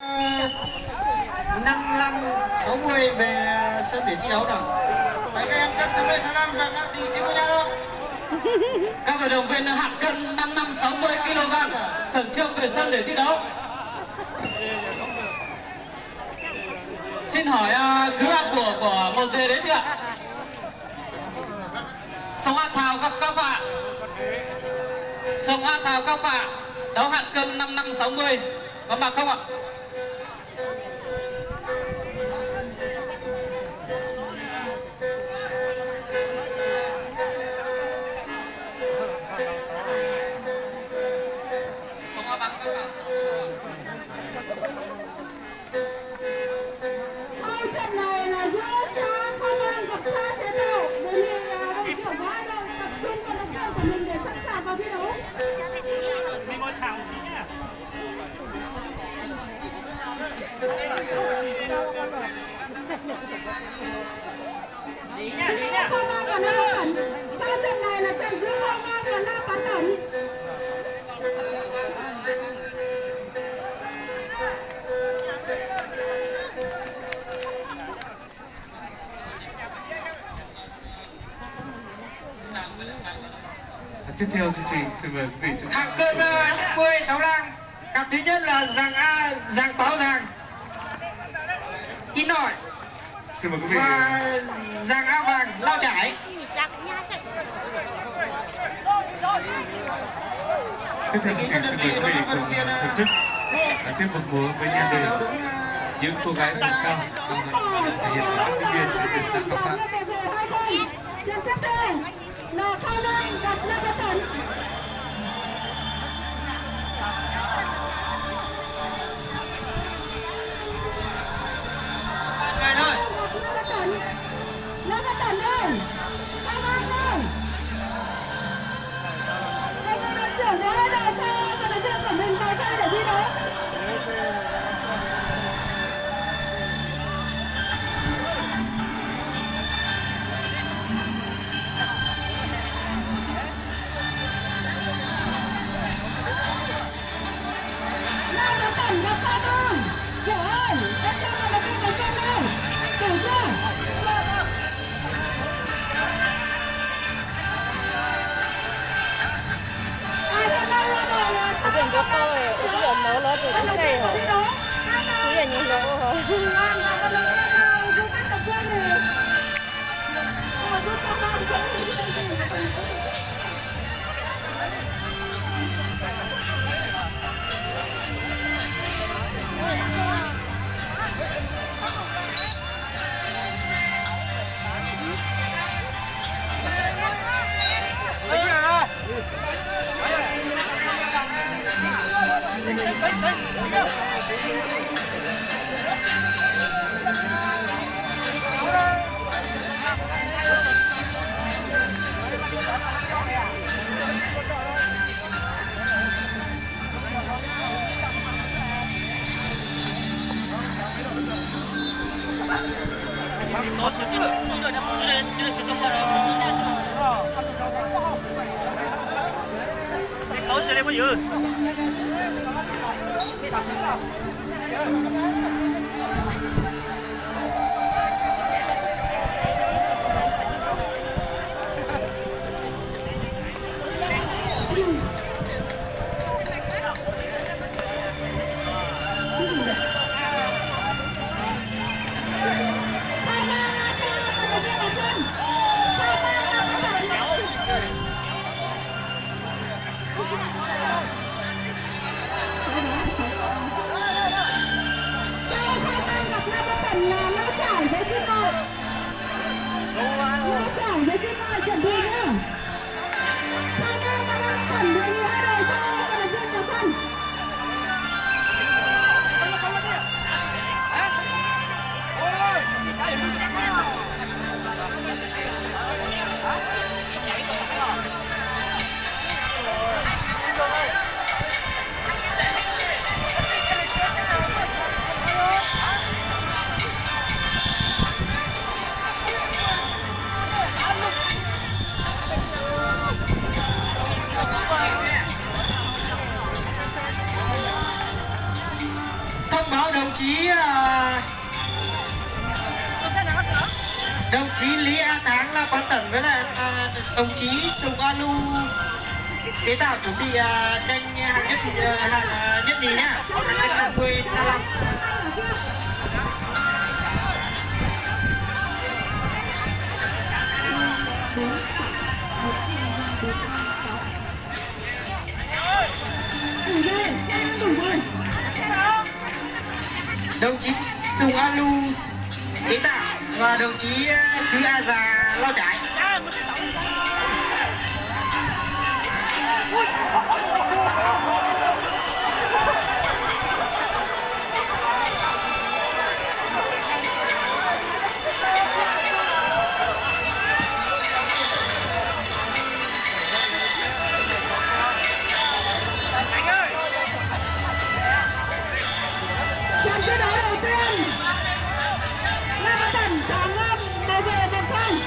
55-60 về sân để thi đấu nào. Đấy, các em cân 65 và mát gì chưa có nhá đâu. Các vận động viên hạng cân 55-60 kg khẩn trương về sân để thi đấu. Xin hỏi cứ hạng của một dê đến chưa? Sông A Thảo các bạn. Sông A Thảo các bạn đấu hạng cân 55-60 có mặt không ạ? Trận này là giữa xã Phan Lang gặp xã Chế Độ. Đề nghị đội trưởng có ai tập trung vận động viên của mình để sẵn sàng vào thi đấu. Mình ngồi thẳng tí nhá. Đi nhá. Phan Lang và Nam Bán Tẩn. Sau trận này là trận giữa Phan Lang và Nam Bán Tẩn. Tiếp theo chương trình xin mời quý vị chúng ta Hạng cân 50 Sáu Lang. Cặp thứ nhất là Giàng A, Giàng Báo Giàng In Nỏi xin mời quý vị và Giàng A Vàng Lao Trải. tiếp theo chương trình xin mời quý vị cùng thưởng thức tiết mục múa với nhan đề những cô gái vùng cao thể hiện của các diễn viên đến từ xã Cao Phạ. Trận tiếp theo là Phan Lang gặp Nam Bán Tẩn. Người thôi. Nam Bán Tẩn lên. Phan Lang lên. Đội trưởng có ai đợi cho vận động viên của mình vào ra để thi đấu. Nam Bán Tẩn gặp Phan Lang. Hiểu ơi, em cho vận động viên vào sân lên. Hiểu chưa? Ai Phan Lang là đội là Phan Lang gặp Phan Lang. Vận động viên của thi đấu. Khẩu sẽ lên bao nhiêu? Phan Lang đã cho vận động viên vào sân. Phan Lang Nam Bán Tẩn. đồng chí Lý A Tháng là quan tần với lại đồng chí Sùng A Lu chế tạo chuẩn bị tranh hàng nhất nhì nhá, hàng 50 55. Đồng chí Sùng A Lu chế tạo và đồng chí Thúy A Già lao trái. Trận chiến đấu đầu tiên là Văn Tần thắng về về 1-0.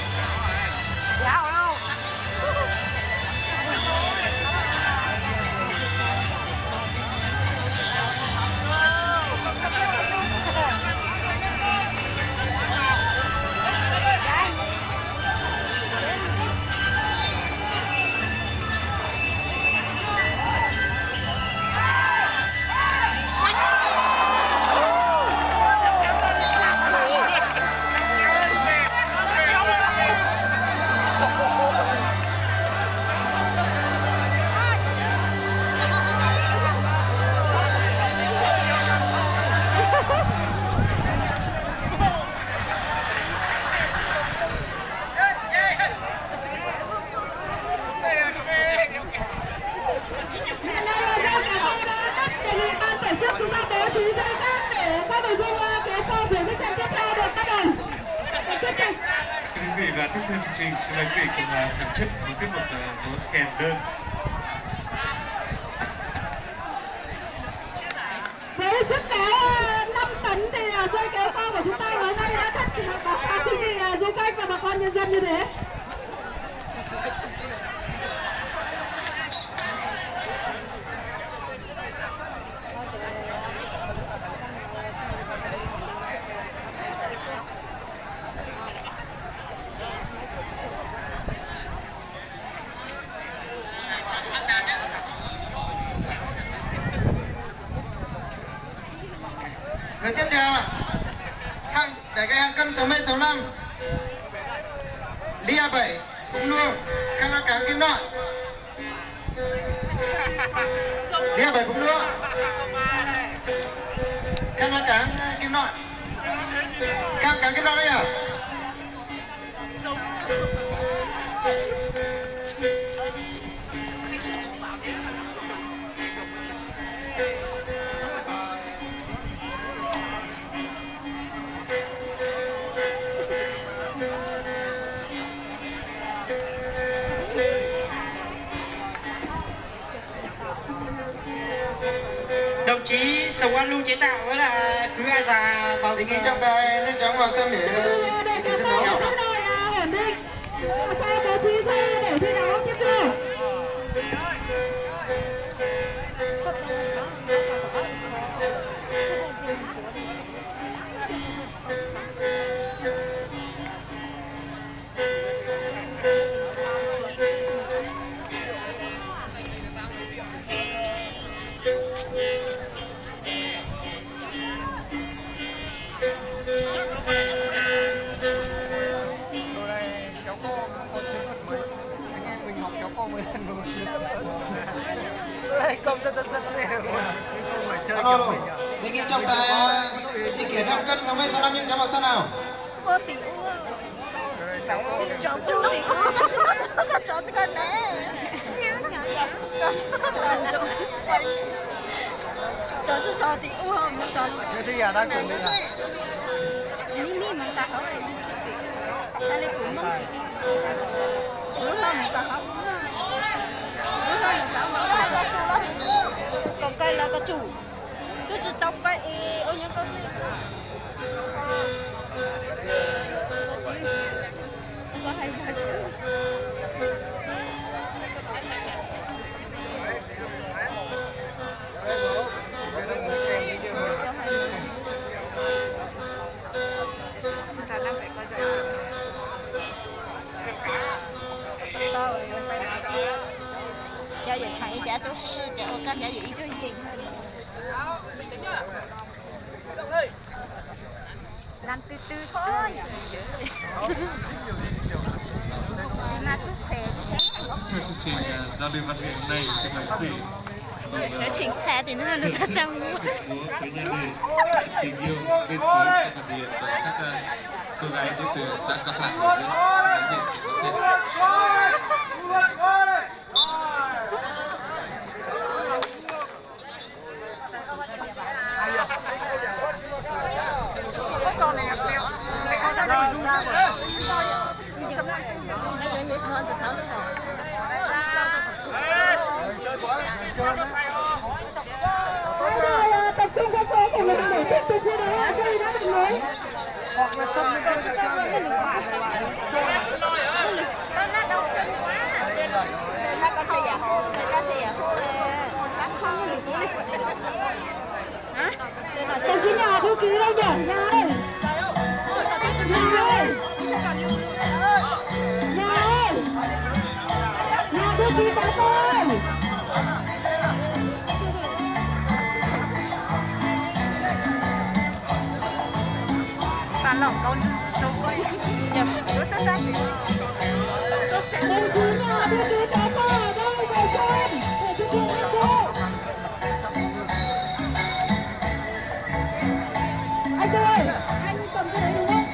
Quý vị và tiếp theo chương trình xin mời quý vị cùng thưởng thức một tiết mục múa kèn đơn. Với sức kéo 5 tấn thì dây kéo co của chúng ta ngày hôm nay đã thật báo cáo quý vị du khách và bà con nhân dân như thế. Người tiếp theo để cái hàng cân 60-65 Lý A7 cũng luôn khăn áo cáng kim loại. Lý A7 cũng luôn khăn áo cáng kim loại. Khăn cáng kim loại đây à? Đồng chí Sùng A Lu chế tạo với là Thúy A Già vào đề nghị trọng tài nhanh chóng vào sân để trận đấu. Ổn định. Xe bố trí xe để thi đấu tiếp theo. Alo, đề nghị trọng tài đi kiểm hàng cân 60-65 nhanh chóng vào sân nào. Chó tiểu chó chú tiểu chó cái này chó是chó tiểu không chó thế thì đang cùng đi là ini minta apa kali pun belum minta apa còn cây là cái chủ tôi chỉ tóc cái ô nhiễm có hay 是的，我刚才有一个影。làm từ từ thôi. Mà sức khỏe Theo chương trình giao lưu văn nghệ hôm nay xin mời quý vị sẽ triển khai thì nó là rất trong múa với nhân đề tình yêu bên suối của Phần Điện và các cô gái đến từ xã Cao Phạ ở dưới xã Điện để có xem. Bây giờ tập trung vào số của mình để tiếp tục thi đấu ở đây đã được mới. Hoặc là sân mình không cho mình quả rồi. nó đông chân quá. Nó có chơi giả hồ, nó chơi giả hồ nó không thì hả? Đồng chí nhà thư ký đâu nhỉ? Nhà ơi! Nhà ơi! Nhà ơi! Nhà thư ký cán bộ ơi! Bà lỏng con sâu nhập nó sẽ ra thì Đồng chí nhà thư ký cán bộ ở đâu về xem để thực hiện nhiệm vụ. Anh ơi, anh cầm cái đấy đúng không?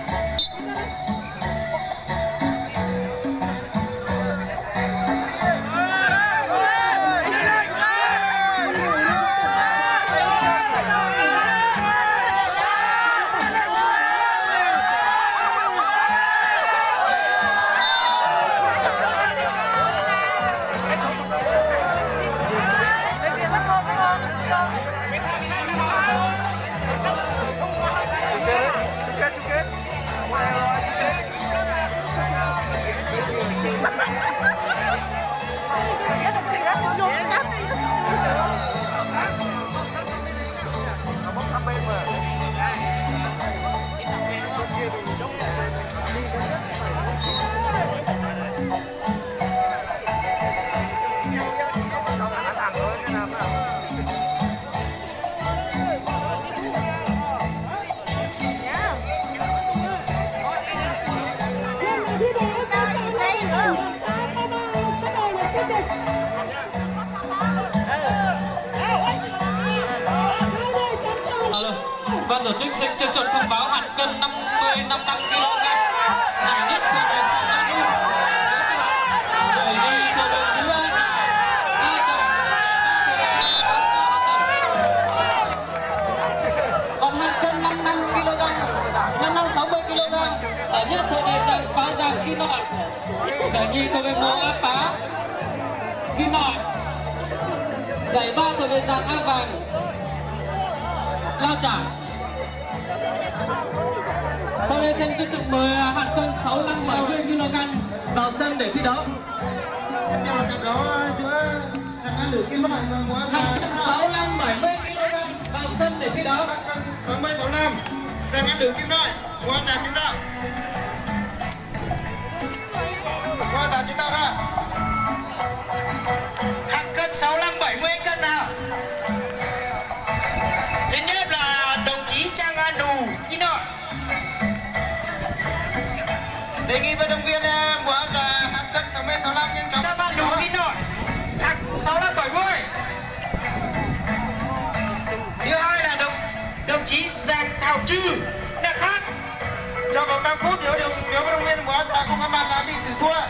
Ban tổ chức sẽ trao chọn thông báo hạt cân 55 kg giải nhất của đời sau Lan Hương rời đi theo đội thứ hai Lao Trải còn hạt cân 55 kg 60 kg giải nhất thuộc về dàn pháo giàng Kim Nội, giải nhì thuộc về mùa Á Pá Kim Nội, giải ba thuộc về dàn A Vàng Lao Trải. Sau đây xin trân trọng mời hạt cân 65-70 kg vào sân để thi đấu. Tiếp theo là cặp đấu giữa thằng Lữ Kim Nội và múa Hạt cân 65-70 kg vào sân để thi đấu. cân 60-65 thằng Lữ Kim Nội múa già chiến đạo. Múa già chiến đạo ha. Hạt cân 65-70 cân nào. Thứ nhất là đồng chí Trang An Đủ Kim Nội. Đề nghị vận động viên múa già hạng cân 60-65 nhanh chóng Trang An Đủ Kim Nội hạng 65-70. Thứ hai là đồng chí Giàng Thảo Trư Đắc Hát. Trong vòng 5 phút nếu vận động viên múa già không có mặt là bị xử thua.